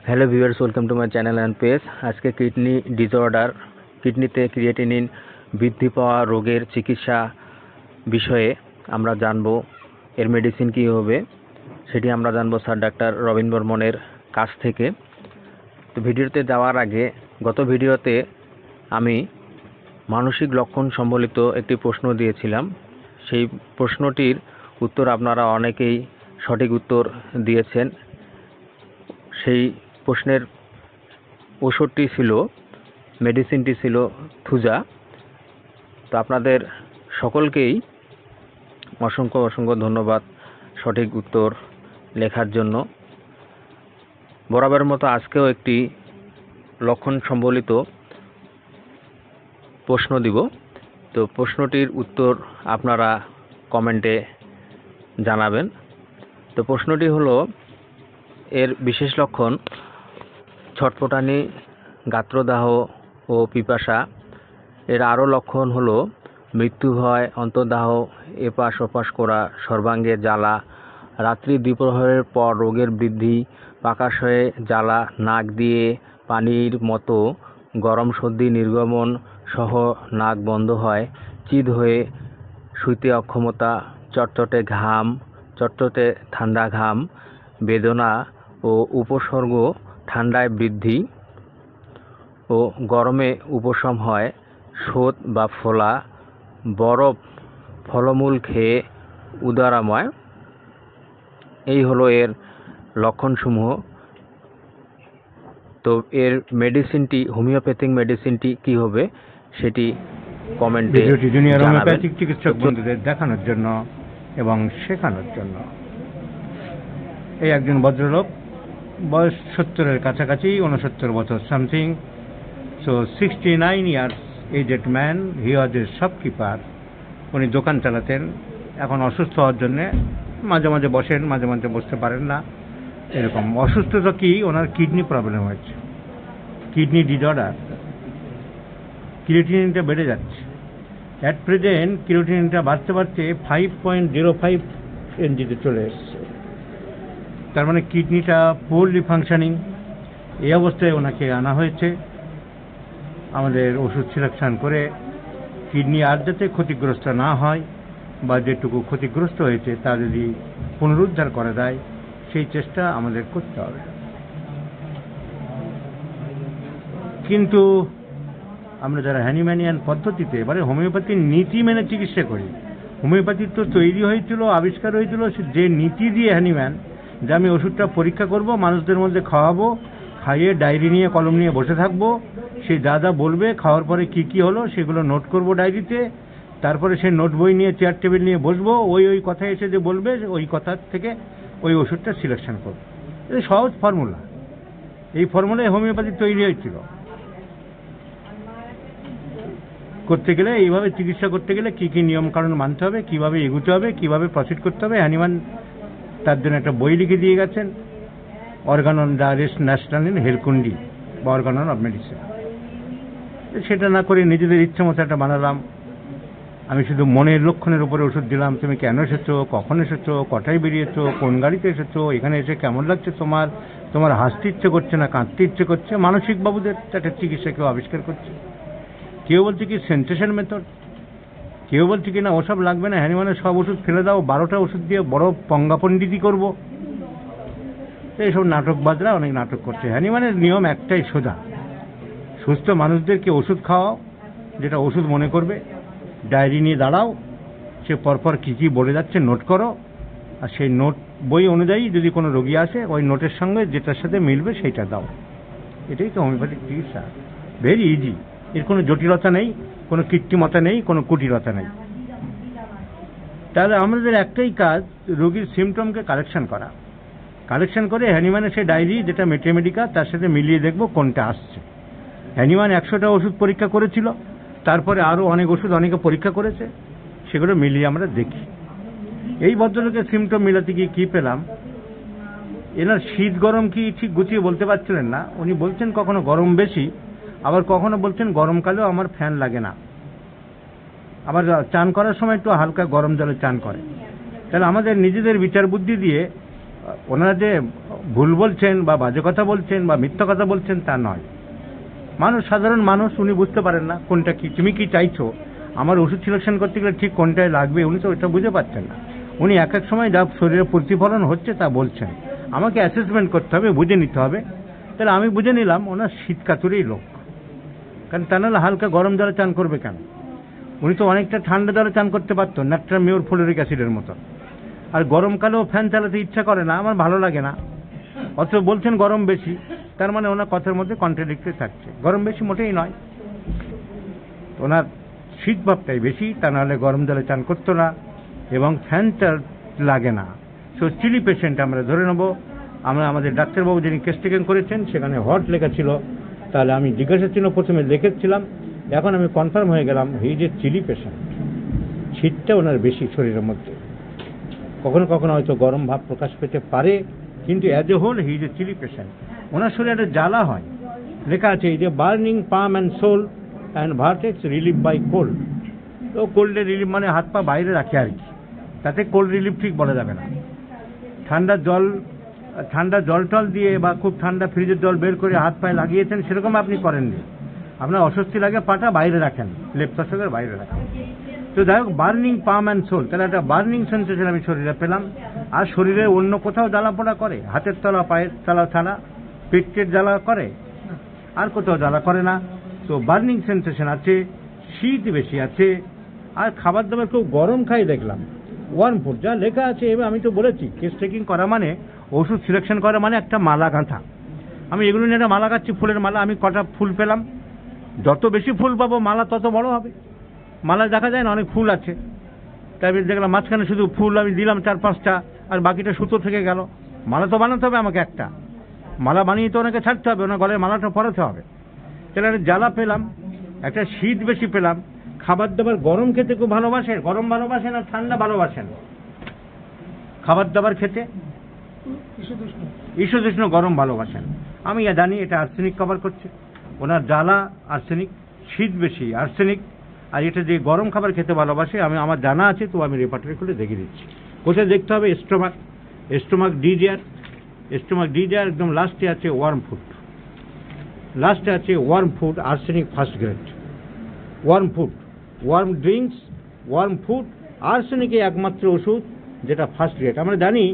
Hello viewers, welcome to my channel and page. আজকে kidney disorder, কিডনিতে creatinine বৃদ্ধি পাওয়া রোগের চিকিৎসা বিষয়ে আমরা জানব। এর মেডিসিন কী হবে সেটি আমরা জানব স্যার ডাক্তার রবিন বর্মনের কাছ থেকে। তো ভিডিওতে যাওয়ার আগে, গত ভিডিওতে আমি মানসিক লক্ষণ সম্বলিত একটি প্রশ্ন দিয়েছিলাম। সেই প্রশ্নটির উত্তর আপনারা অনেকেই সঠিক উত্তর দিয়েছেন। সেই প্রশ্নের ওষুধটি ছিল, মেডিসিনটি ছিল থুজা। তো আপনাদের সকলকেই অসংখ্য অসংখ্য ধন্যবাদ সঠিক উত্তর লেখার জন্য। বরাবরের মতো আজকেও একটি লক্ষণ সম্বলিত প্রশ্ন দিব। তো প্রশ্নটির উত্তর আপনারা কমেন্টে জানাবেন। তো প্রশ্নটি হলো, এর বিশেষ লক্ষণ ছটফটানি, গাত্রদাহ ও পিপাসা। এর আরও লক্ষণ হলো মৃত্যু ভয়, অন্তর্দাহ, এপাশ ওপাশ করা, সর্বাঙ্গে জ্বালা, রাত্রি দ্বিপ্রহরের পর রোগের বৃদ্ধি, পাকাশয়ে জ্বালা, নাক দিয়ে পানির মতো গরম সর্দি নির্গমন সহ নাক বন্ধ হয়, চিদ হয়ে শুইতে অক্ষমতা, চটচটে ঘাম, চটচটে ঠান্ডা ঘাম, বেদনা ও উপসর্গ, ঠান্ডায় বৃদ্ধি ও গরমে উপশম হয়, শোথ বা ফোলা, বরফ ফলমূল খেয়ে উদারাময়। এই হলো এর লক্ষণসমূহ। তো এর মেডিসিনটি, হোমিওপ্যাথিক মেডিসিনটি কি হবে সেটি কমেন্টে জুনিয়র জানাবেন। হোমিওপ্যাথিক চিকিৎসক বন্ধুদের দেখানোর জন্য এবং শেখানোর জন্য এই একজন ভদ্রলোক, বয়স 70-এর কাছাকাছি, 69 বছর something. So 69 years aged man, হি ওয়াজ এ শপকিপার। উনি দোকান চালাতেন। এখন অসুস্থ হওয়ার জন্যে মাঝে মাঝে বসেন, মাঝে মাঝে বসতে পারেন না। এরকম অসুস্থতা কি, ওনার কিডনি প্রবলেম হয়েছে, কিডনি ডিসঅর্ডার। ক্রিয়েটিনিনটা বেড়ে যাচ্ছে। অ্যাট প্রেজেন্ট ক্রিয়েটিনিনটা বাড়তে বাড়তে 5.05 এনজিতে চলে এসছে। তার মানে কিডনিটা পুয়ারলি ফাংশনিং। এই অবস্থায় ওনাকে আনা হয়েছে আমাদের ওষুধ সিলেকশন করে। কিডনি আর যাতে ক্ষতিগ্রস্ত না হয়, বা যেটুকু ক্ষতিগ্রস্ত হয়েছে তা যদি পুনরুদ্ধার করা যায়, সেই চেষ্টা আমাদের করতে হবে। কিন্তু আমরা যারা হ্যানিম্যানিয়ান পদ্ধতিতে, এবারে হোমিওপ্যাথির নীতি মেনে চিকিৎসা করি। হোমিওপ্যাথির তো তৈরি হয়েছিল, আবিষ্কার হয়েছিল যে নীতি দিয়ে, হ্যানিম্যান, যে আমি ওষুধটা পরীক্ষা করব, মানুষদের মধ্যে খাওয়াবো, খাইয়ে ডায়েরি নিয়ে কলম নিয়ে বসে থাকবো, সে যা যা বলবে, খাওয়ার পরে কি কি হলো সেগুলো নোট করব ডায়েরিতে। তারপরে সে নোট বই নিয়ে চেয়ার টেবিল নিয়ে বসবো, ওই কথা এসে যে বলবে ওই কথার থেকে ওই ওষুধটা সিলেকশন করবো। এটা সহজ ফর্মুলা। এই ফর্মুলায় হোমিওপ্যাথি তৈরি হয়েছিল। করতে গেলে, এইভাবে চিকিৎসা করতে গেলে কি কি নিয়ম কানুন মানতে হবে, কিভাবে এগুতে হবে, কিভাবে প্রসিড করতে হবে, হ্যানিম্যান তার জন্য একটা বই লিখে দিয়ে গেছেন, organ on the rest national in হেলকুন্ডি বা অর্গান অফ মেডিসিন। সেটা না করে নিজেদের ইচ্ছে মতো একটা বানালাম। আমি শুধু মনের লক্ষণের উপরে ওষুধ দিলাম। তুমি কেন এসেছো, কখন এসেছো, কটায় বেরিয়েছো, কোন গাড়িতে এসেছো, এখানে এসে কেমন লাগছে তোমার, তোমার হাসতে ইচ্ছে করছে না কাঁদতে ইচ্ছে করছে। মানসিক বাবুদের একটা চিকিৎসা কেউ আবিষ্কার করছে। কেউ বলছে কি সেন্সেশন মেথড, কেউ বলছে কি না ওসব লাগবে না, হ্যানিম্যানের সব ওষুধ ফেলে দাও, 12টা ওষুধ দিয়ে বড় পঙ্গাপণ্ডিতি করবো। এইসব নাটকবাজরা অনেক নাটক করছে। হ্যানিম্যানের নিয়ম একটাই সোজা, সুস্থ মানুষদেরকে ওষুধ খাওয়াও, যেটা ওষুধ মনে করবে, ডায়েরি নিয়ে দাঁড়াও, সে পরপর কী কী বলে যাচ্ছে নোট করো, আর সেই নোট বই অনুযায়ী যদি কোনো রোগী আসে, ওই নোটের সঙ্গে যেটার সাথে মিলবে সেইটা দাও। এটাই তো হোমিওপ্যাথিক চিকিৎসা। Very easy. এর কোনো জটিলতা নেই, কোনো কৃত্রিমতা নেই, কোনো কুটিলতা নেই। তাহলে আমাদের একটাই কাজ, রোগীর সিমটমকে কালেকশন করা। কালেকশন করে হ্যানিম্যানের সেই ডায়েরি, যেটা মেটেমেডিকা, তার সাথে মিলিয়ে দেখব কোনটা আসছে। হ্যানিম্যান 100টা ওষুধ পরীক্ষা করেছিল, তারপরে আরও অনেক ওষুধ অনেকে পরীক্ষা করেছে, সেগুলো মিলিয়ে আমরা দেখি। এই ভদ্রলোকের সিমটম মিলাতে গিয়ে কী পেলাম, এনার শীত গরম কি ঠিক গুছিয়ে বলতে পারছিলেন না। উনি বলছেন কখনো গরম বেশি, আবার কখনো বলছেন গরমকালেও আমার ফ্যান লাগে না, আবার চান করার সময় একটু হালকা গরম জলে চান করে। তাহলে আমাদের নিজেদের বিচার বুদ্ধি দিয়ে ওনারা যে ভুল বলছেন বা বাজে কথা বলছেন বা মিথ্যা কথা বলছেন তা নয়। মানুষ, সাধারণ মানুষ, উনি বুঝতে পারেন না কোনটা কি, তুমি কি চাইছো, আমার ওষুধ সিলেকশন করতে গেলে ঠিক কোনটায় লাগবে উনি তো ওইটা বুঝতে পারছেন না। উনি এক এক সময় যা শরীরে প্রতিফলন হচ্ছে তা বলছেন, আমাকে অ্যাসেসমেন্ট করতে হবে, বুঝে নিতে হবে। তাহলে আমি বুঝে নিলাম ওনার শীত কাতুরেই লোক, কারণ তা নাহলে হালকা গরম জলে চান করবে কেন? উনি তো অনেকটা ঠান্ডা জলে চান করতে পারতো, ন্যাট্রামিওর ফ্লোরিক অ্যাসিডের মতো। আর গরমকালেও ফ্যান চালাতে ইচ্ছা করে না, আমার ভালো লাগে না, অথচ বলছেন গরম বেশি, তার মানে ওনার কথার মধ্যে কন্ট্রাডিক্টরি থাকছে। গরম বেশি মোটেই নয়, ওনার শীত ভাবটাই বেশি, তা নাহলে গরম জলে চান করতো না এবং ফ্যানটা লাগে না। সো চিলি পেশেন্ট আমরা ধরে নেব। আমরা আমাদের ডাক্তারবাবু যিনি কেস টেকেন করেছেন সেখানে হট লেখা ছিল, তাহলে আমি জিজ্ঞাসা চিহ্ন প্রথমে লিখেছিলাম, এখন আমি কনফার্ম হয়ে গেলাম হি ইজ এ চিলি পেশেন্ট। শীতটা ওনার বেশি শরীরের মধ্যে, কখনো কখনো হয়তো গরম ভাব প্রকাশ পেতে পারে, কিন্তু as a whole he is a chilly patient. ওনার শরীরে একটা জ্বালা হয়, লেখা আছে এই যে burning palm and sole and vertex relief by cold. তো কোল্ডের রিলিফ মানে হাত পা বাইরে রাখে আর কি, তাতে কোল্ড রিলিফ ঠিক বলা যাবে না। ঠান্ডা জল টল দিয়ে বা খুব ঠান্ডা ফ্রিজের জল বের করে হাত পায়ে লাগিয়েছেন সেরকম আপনি করেননি, আপনার অস্বস্তি লাগে পাটা বাইরে রাখেন, লেপ্তাসের বাইরে রাখেন। তো যাই হোক, বার্নিং পাম অ্যান্ড সোল, তাহলে একটা বার্নিং সেন্সেশন আমি শরীরে পেলাম। আর শরীরে অন্য কোথাও জ্বালা পোড়া করে, হাতের তলা, পায়ের তলা ছাড়া, পেটের জ্বালা করে, আর কোথাও জ্বালা করে না। তো বার্নিং সেন্সেশন আছে, শীত বেশি আছে, আর খাবার দাবার খুব গরম খাই দেখলাম, ওয়ার্ম ফুড যা লেখা আছে। এবার আমি তো বলেছি কেস টেকিং করা মানে ওষুধ সিলেকশন করা মানে একটা মালা গাঁথা। আমি এগুলো নিয়ে একটা মালা গাঁথছি, ফুলের মালা। আমি কটা ফুল পেলাম, যত বেশি ফুল পাবো মালা তত বড় হবে। মালা দেখা যায় না অনেক ফুল আছে, তাই আমি দেখলাম মাঝখানে শুধু ফুল আমি দিলাম 4-5টা, আর বাকিটা সুতো থেকে গেল। মালা তো বানাতে হবে আমাকে, একটা মালা বানিয়ে তো ওনাকে ছাড়তে হবে, ওনার গলায় মালাটা পরাতে হবে। তাহলে একটা জ্বালা পেলাম, একটা শীত বেশি পেলাম। খাবার দাবার গরম খেতে খুব ভালোবাসেন, গরম ভালোবাসেন আর ঠান্ডা ভালোবাসেন। খাবার দাবার খেতে ঈশদুষ্ণ গরম ভালোবাসেন। আমি জানি এটা আর্সেনিক কভার করছে, ওনার জ্বালা আর্সেনিক, শীত বেশি আর্সেনিক, আর এটা যে গরম খাবার খেতে ভালোবাসে আমি আমার জানা আছে, তো আমি রেপার্টরি খুলে দেখিয়ে দিচ্ছি। কোথায় দেখতে হবে? স্টোমাক ডিজার একদম লাস্টে আছে warm food, arsenic first grade. Warm drinks, warm food, আর্সেনিকে একমাত্র ওষুধ যেটা ফার্স্ট গ্রেড। আমরা জানি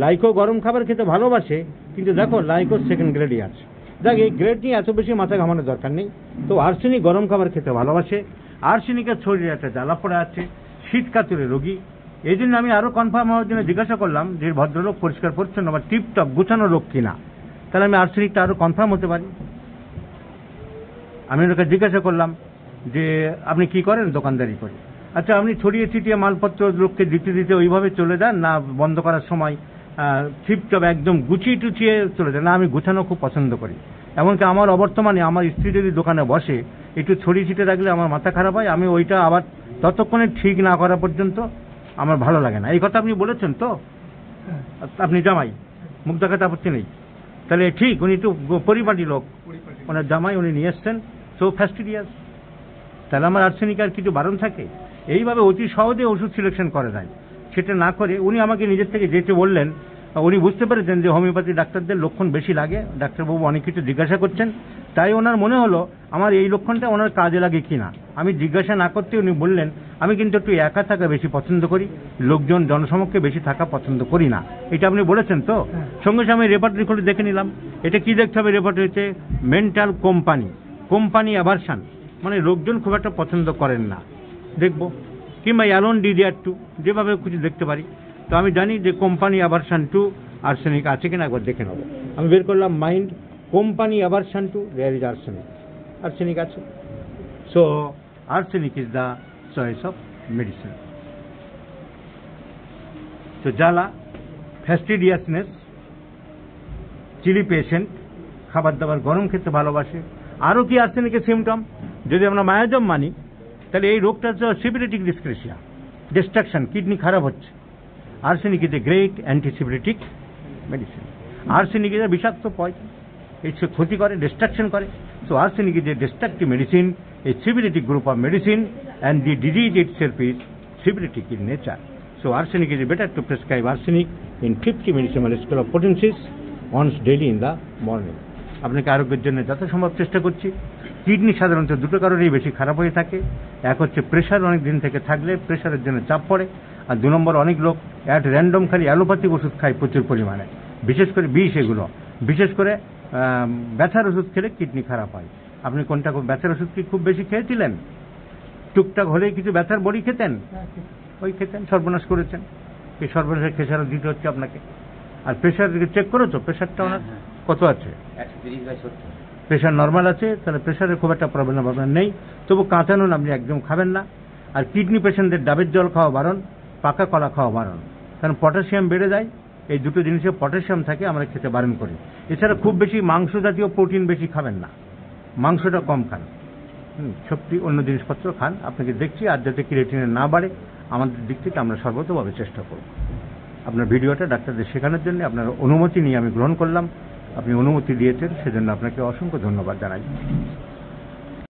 লাইকো গরম খাবার খেতে ভালোবাসে, কিন্তু দেখো লাইকো সেকেন্ড গ্রেডই আছে। দেখ, এই গ্রেড নিয়ে এত বেশি মাথা ঘামানোর দরকার নেই। তো আর্সেনিক গরম খাবার খেতে ভালোবাসে, আর্সেনিকের শরীরে একটা জ্বালা পড়ে আছে, শীত কাতুরে রোগী। এই জন্য আমি আরো কনফার্ম হওয়ার জন্য জিজ্ঞাসা করলাম যে ভদ্রলোক পরিষ্কার পরিচ্ছন্ন বা টিপটপ গুছানো লোক কিনা, তাহলে আমি আর্সেনিকটা আরো কনফার্ম হতে পারি। আমি ওনাকে জিজ্ঞাসা করলাম যে আপনি কি করেন? দোকানদারি করি। আচ্ছা, আপনি ছড়িয়ে ছিটিয়ে মালপত্র লোককে দিতে ওইভাবে চলে যান না বন্ধ করার সময় টিপটপ একদম গুছিয়ে টুচিয়ে চলে যান? না, আমি গুছানো খুব পছন্দ করি। এমনকি আমার অবর্তমানে আমার স্ত্রী যদি দোকানে বসে একটু ছড়িয়ে ছিটে রাখলে আমার মাথা খারাপ হয়, আমি ওইটা আবার ততক্ষণে ঠিক না করা পর্যন্ত আমার ভালো লাগে না। এই কথা আপনি বলেছেন তো? আপনি জামাই, মুখ দেখাতে আপত্তি নেই। তাহলে ঠিক, উনি একটু পরিপাটি লোক, ওনার জামাই উনি নিয়ে এসছেন, সো ফ্যাস্টিডিয়াস। তাহলে আমার আর্সেনিক আর কিছু বারণ থাকে? এইভাবে অতি সহজে ওষুধ সিলেকশন করা যায়। সেটা না করে উনি আমাকে নিজের থেকে যেতে বললেন। উনি বুঝতে পেরেছেন যে হোমিওপ্যাথি ডাক্তারদের লক্ষণ বেশি লাগে, ডাক্তারবাবু অনেক কিছু জিজ্ঞাসা করছেন, তাই ওনার মনে হলো আমার এই লক্ষণটা ওনার কাজে লাগে কিনা। আমি জিজ্ঞাসা না করতে উনি বললেন আমি কিন্তু একটু একা থাকা বেশি পছন্দ করি, লোকজন জনসমক্ষে বেশি থাকা পছন্দ করি না। এটা আপনি বলেছেন তো? সঙ্গে সঙ্গে আমি রেপার্টরি খুলে দেখে নিলাম। এটা কি দেখতে হবে? রেপার্টরিতে মেন্টাল কোম্পানি অ্যাভারশন, মানে লোকজন খুব একটা পছন্দ করেন না, দেখবো। কিংবা অ্যালোন ডিডিআর 2, যেভাবে কিছু দেখতে পারি। তো আমি জানি যে কোম্পানি অ্যাভারশন 2 আর্সেনিক আছে কিনা একবার দেখে নেবো। আমি বের করলাম mind, company aversion 2, there is arsenic আছে। So arsenic is the choice of medicine. তো জ্বালা, ফ্যাস্টিডিয়াসনেস, চিলি পেশেন্ট, খাবার দাবার গরম খেতে ভালোবাসে। আরও কি আর্সেনিকের সিমটম? যদি আমরা মায়াজম মানি তাহলে এই রোগটা হচ্ছে সিপিরেটিক ডিসক্রেশিয়া, ডিস্ট্রাকশন, কিডনি খারাপ হচ্ছে। Arsenic is a great antipyretic medicine. Arsenic is a বিষাক্ত পয়জন, এই ক্ষতি করে, ডিস্ট্রাকশন করে। So arsenic is a destructive medicine, a symbiotic group of medicine, and the disease itself is symbiotic in nature. So arsenic is better to prescribe arsenic in 50 millisieverts scale of potencies once daily in the morning. আপনাকে আরোগ্যের জন্য যথাসম্ভব চেষ্টা করছি। Kidney সাধারণত দুটো কারণেই বেশি খারাপ হয়ে থাকে। এক হচ্ছে প্রেশার অনেক দিন থেকে থাকলে প্রেশারের জন্য চাপ পড়ে, আর 2 নম্বর অনেক লোক অ্যাট র্যান্ডম খালি অ্যালোপ্যাথিক ওষুধ খায় প্রচুর পরিমাণে, বিশেষ করে বিষ, এগুলো বিশেষ করে ব্যথার ওষুধ খেলে কিডনি খারাপ হয়। আপনি কোনটা ব্যথার ওষুধ কি খুব বেশি খেয়েছিলেন? টুকটাক হলেই কিছু ব্যথার বড়ি খেতেন, ওই খেতেন, সর্বনাশ করেছেন। এই সর্বনাশের খেসারও দিতে হচ্ছে আপনাকে। আর প্রেশার চেক করেছো? প্রেশারটা ওনার কত আছে? 130/70। প্রেশার নর্মাল আছে, তাহলে প্রেশারের খুব একটা প্রবলেম আপনার নেই। তবু কাঁচা নুন আপনি একদম খাবেন না। আর কিডনি পেশেন্টদের ডাবের জল খাওয়া বারণ, পাকা কলা খাওয়া বারণ, কারণ পটাশিয়াম বেড়ে যায়। এই দুটো জিনিসে পটাশিয়াম থাকে, আমরা খেতে বারণ করি। এছাড়া খুব বেশি মাংস জাতীয় প্রোটিন বেশি খাবেন না, মাংসটা কম খান। শক্তি অন্য জিনিসপত্র খান। আপনাকে দেখছি আর যাতে ক্রিয়েটিনিন না বাড়ে আমাদের দিক থেকে আমরা সর্বতভাবে চেষ্টা করব। আপনার ভিডিওটা ডাক্তারদের শেখানোর জন্য আপনার অনুমতি নিয়ে আমি গ্রহণ করলাম। আপনি অনুমতি দিয়েছেন, সেজন্য আপনাকে অসংখ্য ধন্যবাদ জানাই।